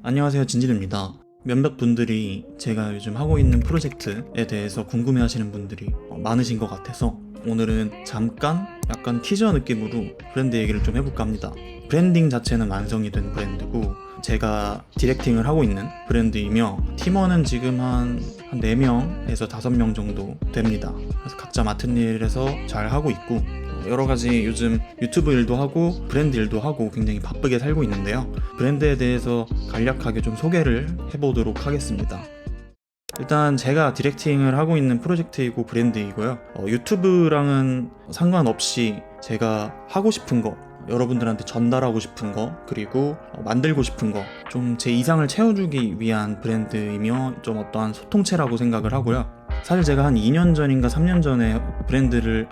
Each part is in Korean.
안녕하세요, 진진입니다. 몇몇 분들이 제가 요즘 하고 있는 프로젝트에 대해서 궁금해 하시는 분들이 많으신 것 같아서 오늘은 잠깐 약간 티저 느낌으로 브랜드 얘기를 좀 해볼까 합니다. 브랜딩 자체는 완성이 된 브랜드고 제가 디렉팅을 하고 있는 브랜드이며 팀원은 지금 한 4명에서 5명 정도 됩니다. 그래서 각자 맡은 일에서 잘 하고 있고 여러 가지 요즘 유튜브 일도 하고 브랜드 일도 하고 굉장히 바쁘게 살고 있는데요. 브랜드에 대해서 간략하게 좀 소개를 해보도록 하겠습니다. 일단 제가 디렉팅을 하고 있는 프로젝트이고 브랜드이고요. 유튜브랑은 상관없이 제가 하고 싶은 거, 여러분들한테 전달하고 싶은 거, 그리고 만들고 싶은 거, 좀 제 이상을 채워주기 위한 브랜드이며 좀 어떠한 소통체라고 생각을 하고요. 사실 제가 한 2년 전인가 3년 전에 브랜드를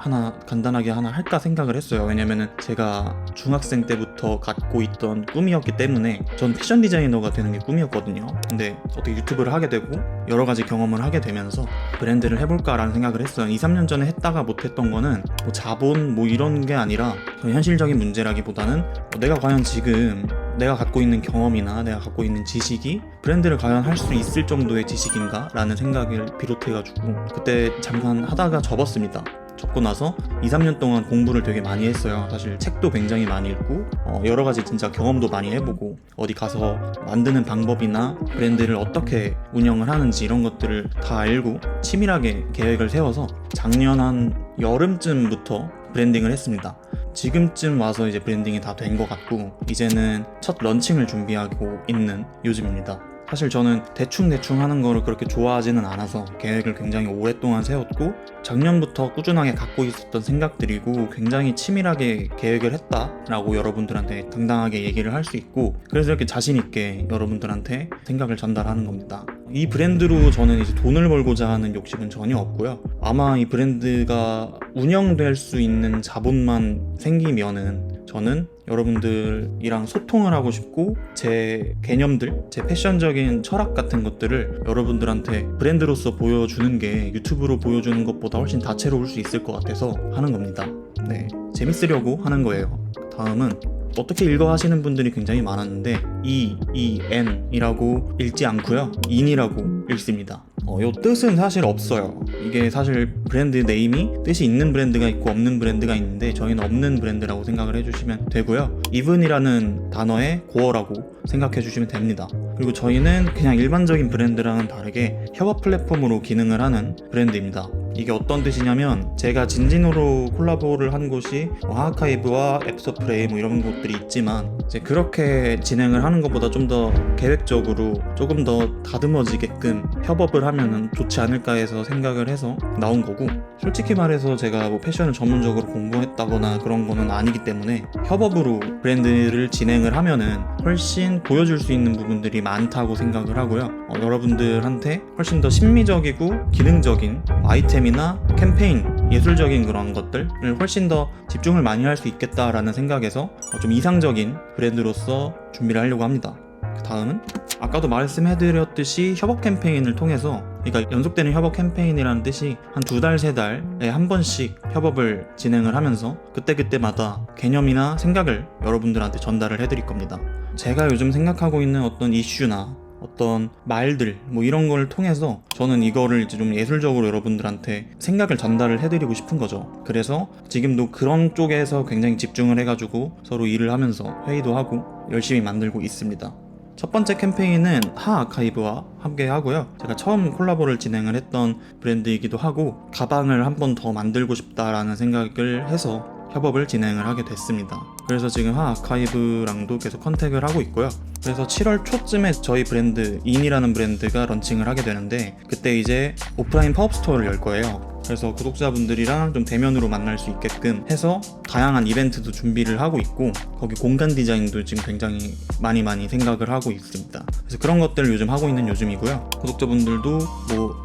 간단하게 하나 할까 생각을 했어요. 왜냐면은 제가 중학생 때부터 갖고 있던 꿈이었기 때문에 전 패션 디자이너가 되는 게 꿈이었거든요. 근데 어떻게 유튜브를 하게 되고 여러 가지 경험을 하게 되면서 브랜드를 해볼까라는 생각을 했어요. 2, 3년 전에 했다가 못했던 거는 자본 이런 게 아니라 현실적인 문제라기보다는 내가 과연 지금 내가 갖고 있는 경험이나 내가 갖고 있는 지식이 브랜드를 과연 할 수 있을 정도의 지식인가? 라는 생각을 비롯해가지고 그때 잠깐 하다가 접었습니다. 접고 나서 2, 3년 동안 공부를 되게 많이 했어요. 사실 책도 굉장히 많이 읽고 여러 가지 진짜 경험도 많이 해보고 어디 가서 만드는 방법이나 브랜드를 어떻게 운영을 하는지 이런 것들을 다 알고 치밀하게 계획을 세워서 작년 한 여름쯤부터 브랜딩을 했습니다. 지금쯤 와서 이제 브랜딩이 다 된 것 같고 이제는 첫 런칭을 준비하고 있는 요즘입니다. 사실 저는 대충 하는 거를 그렇게 좋아하지는 않아서 계획을 굉장히 오랫동안 세웠고 작년부터 꾸준하게 갖고 있었던 생각들이고 굉장히 치밀하게 계획을 했다라고 여러분들한테 당당하게 얘기를 할 수 있고 그래서 이렇게 자신 있게 여러분들한테 생각을 전달하는 겁니다. 이 브랜드로 저는 이제 돈을 벌고자 하는 욕심은 전혀 없고요. 아마 이 브랜드가 운영될 수 있는 자본만 생기면은 저는 여러분들이랑 소통을 하고 싶고 제 개념들, 제 패션적인 철학 같은 것들을 여러분들한테 브랜드로서 보여주는 게 유튜브로 보여주는 것보다 훨씬 다채로울 수 있을 것 같아서 하는 겁니다. 네, 재밌으려고 하는 거예요. 다음은 어떻게 읽어 하시는 분들이 굉장히 많았는데 EN이라고 읽지 않고요. 인이라고 읽습니다. 요 뜻은 사실 없어요. 이게 사실 브랜드 네임이 뜻이 있는 브랜드가 있고 없는 브랜드가 있는데 저희는 없는 브랜드라고 생각을 해주시면 되고요. even이라는 단어의 고어라고 생각해 주시면 됩니다. 그리고 저희는 그냥 일반적인 브랜드랑은 다르게 협업 플랫폼으로 기능을 하는 브랜드입니다. 이게 어떤 뜻이냐면 제가 진진으로 콜라보를 한 곳이 하아카이브와 앱서프레이 이런 곳들이 있지만 이제 그렇게 진행을 하는 것보다 좀 더 계획적으로 조금 더 다듬어지게끔 협업을 하면은 좋지 않을까 해서 생각을 해서 나온 거고 솔직히 말해서 제가 패션을 전문적으로 공부했다거나 그런 거는 아니기 때문에 협업으로 브랜드를 진행을 하면은 훨씬 보여줄 수 있는 부분들이 많다고 생각을 하고요. 여러분들한테 훨씬 더 심미적이고 기능적인 아이템이나 캠페인, 예술적인 그런 것들을 훨씬 더 집중을 많이 할 수 있겠다라는 생각에서 좀 이상적인 브랜드로서 준비를 하려고 합니다. 그 다음은 아까도 말씀해드렸듯이 협업 캠페인을 통해서 그러니까 연속되는 협업 캠페인이라는 뜻이 한 2달, 3달에 한 번씩 협업을 진행을 하면서 그때그때마다 개념이나 생각을 여러분들한테 전달을 해드릴 겁니다. 제가 요즘 생각하고 있는 어떤 이슈나 어떤 말들 이런 걸 통해서 저는 이거를 이제 좀 예술적으로 여러분들한테 생각을 전달을 해드리고 싶은 거죠. 그래서 지금도 그런 쪽에서 굉장히 집중을 해가지고 서로 일을 하면서 회의도 하고 열심히 만들고 있습니다. 첫 번째 캠페인은 하아카이브와 함께 하고요. 제가 처음 콜라보를 진행을 했던 브랜드이기도 하고 가방을 한 번 더 만들고 싶다라는 생각을 해서 협업을 진행을 하게 됐습니다. 그래서 지금 하아카이브랑도 계속 컨택을 하고 있고요. 그래서 7월 초쯤에 저희 브랜드 인이라는 브랜드가 런칭을 하게 되는데 그때 이제 오프라인 팝업 스토어를 열 거예요. 그래서 구독자분들이랑 좀 대면으로 만날 수 있게끔 해서 다양한 이벤트도 준비를 하고 있고 거기 공간 디자인도 지금 굉장히 많이 생각을 하고 있습니다. 그래서 그런 것들을 요즘 하고 있는 요즘이고요. 구독자분들도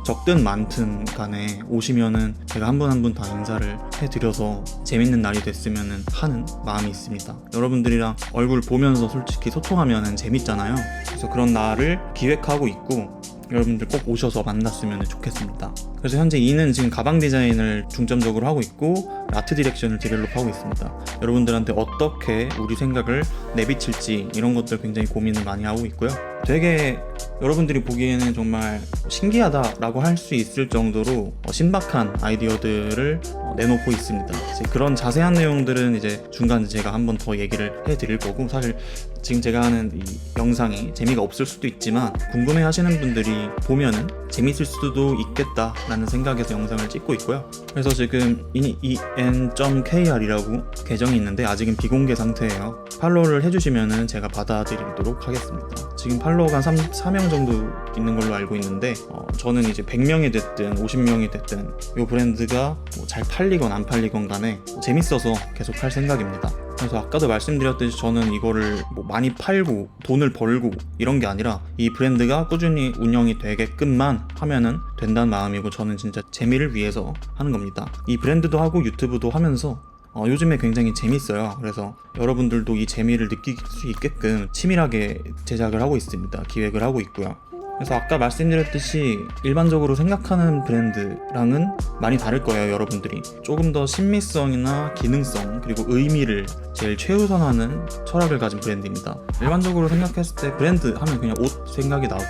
적든 많든 간에 오시면은 제가 한 분 한 분 다 인사를 해드려서 재밌는 날이 됐으면 하는 마음이 있습니다. 여러분들이랑 얼굴 보면서 솔직히 소통하면 재밌잖아요. 그래서 그런 날을 기획하고 있고 여러분들 꼭 오셔서 만났으면 좋겠습니다. 그래서 현재 E는 지금 가방 디자인을 중점적으로 하고 있고 아트 디렉션을 디벨롭하고 있습니다. 여러분들한테 어떻게 우리 생각을 내비칠지 이런 것들 굉장히 고민을 많이 하고 있고요. 되게 여러분들이 보기에는 정말 신기하다라고 할 수 있을 정도로 신박한 아이디어들을 내놓고 있습니다. 이제 그런 자세한 내용들은 이제 중간에 제가 한 번 더 얘기를 해드릴 거고, 사실 지금 제가 하는 이 영상이 재미가 없을 수도 있지만 궁금해 하시는 분들이 보면은 재밌을 수도 있겠다라는 생각에서 영상을 찍고 있고요. 그래서 지금 en.kr이라고 계정이 있는데 아직은 비공개 상태예요. 팔로우를 해주시면은 제가 받아드리도록 하겠습니다. 지금 팔로워가 4명 정도 있는 걸로 알고 있는데 저는 이제 100명이 됐든 50명이 됐든 이 브랜드가 잘 팔리건 안 팔리건 간에 재밌어서 계속 할 생각입니다. 그래서 아까도 말씀드렸듯이 저는 이거를 많이 팔고 돈을 벌고 이런 게 아니라 이 브랜드가 꾸준히 운영이 되게끔만 하면은 된다는 마음이고, 저는 진짜 재미를 위해서 하는 겁니다. 이 브랜드도 하고 유튜브도 하면서 요즘에 굉장히 재밌어요. 그래서 여러분들도 이 재미를 느낄 수 있게끔 치밀하게 제작을 하고 있습니다. 기획을 하고 있고요. 그래서 아까 말씀드렸듯이 일반적으로 생각하는 브랜드랑은 많이 다를 거예요. 여러분들이 조금 더 신미성이나 기능성 그리고 의미를 제일 최우선하는 철학을 가진 브랜드입니다. 일반적으로 생각했을 때 브랜드 하면 그냥 옷 생각이 나고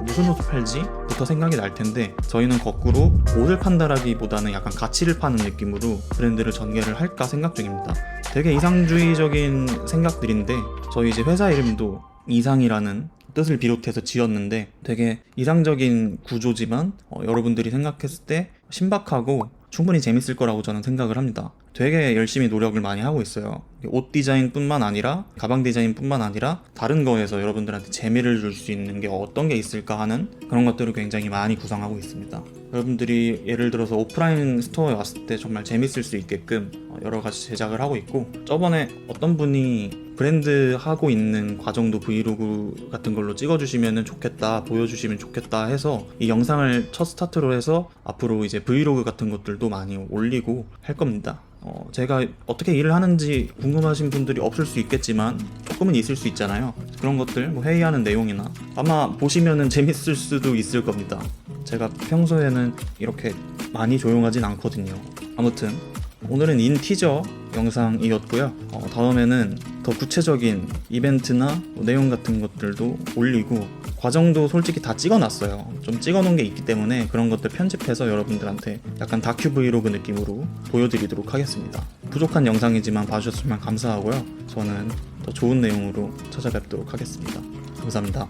무슨 옷 팔지? 부터 생각이 날 텐데, 저희는 거꾸로 옷을 판다라기보다는 약간 가치를 파는 느낌으로 브랜드를 전개를 할까 생각 중입니다. 되게 이상주의적인 생각들인데, 저희 이제 회사 이름도 이상이라는 뜻을 비롯해서 지었는데 되게 이상적인 구조지만 여러분들이 생각했을 때 신박하고 충분히 재밌을 거라고 저는 생각을 합니다. 되게 열심히 노력을 많이 하고 있어요. 옷 디자인뿐만 아니라 가방 디자인뿐만 아니라 다른 거에서 여러분들한테 재미를 줄 수 있는 게 어떤 게 있을까 하는 그런 것들을 굉장히 많이 구상하고 있습니다. 여러분들이 예를 들어서 오프라인 스토어에 왔을 때 정말 재밌을 수 있게끔 여러 가지 제작을 하고 있고, 저번에 어떤 분이 브랜드 하고 있는 과정도 브이로그 같은 걸로 찍어주시면 좋겠다, 보여주시면 좋겠다 해서 이 영상을 첫 스타트로 해서 앞으로 이제 브이로그 같은 것들도 많이 올리고 할 겁니다. 제가 어떻게 일을 하는지 궁금하신 분들이 없을 수 있겠지만 조금은 있을 수 있잖아요. 그런 것들 회의하는 내용이나 아마 보시면은 재밌을 수도 있을 겁니다. 제가 평소에는 이렇게 많이 조용하진 않거든요. 아무튼 오늘은 인티저 영상이었고요. 다음에는 더 구체적인 이벤트나 내용 같은 것들도 올리고, 과정도 솔직히 다 찍어놨어요. 좀 찍어놓은 게 있기 때문에 그런 것들 편집해서 여러분들한테 약간 다큐 브이로그 느낌으로 보여드리도록 하겠습니다. 부족한 영상이지만 봐주셨으면 감사하고요. 저는 더 좋은 내용으로 찾아뵙도록 하겠습니다. 감사합니다.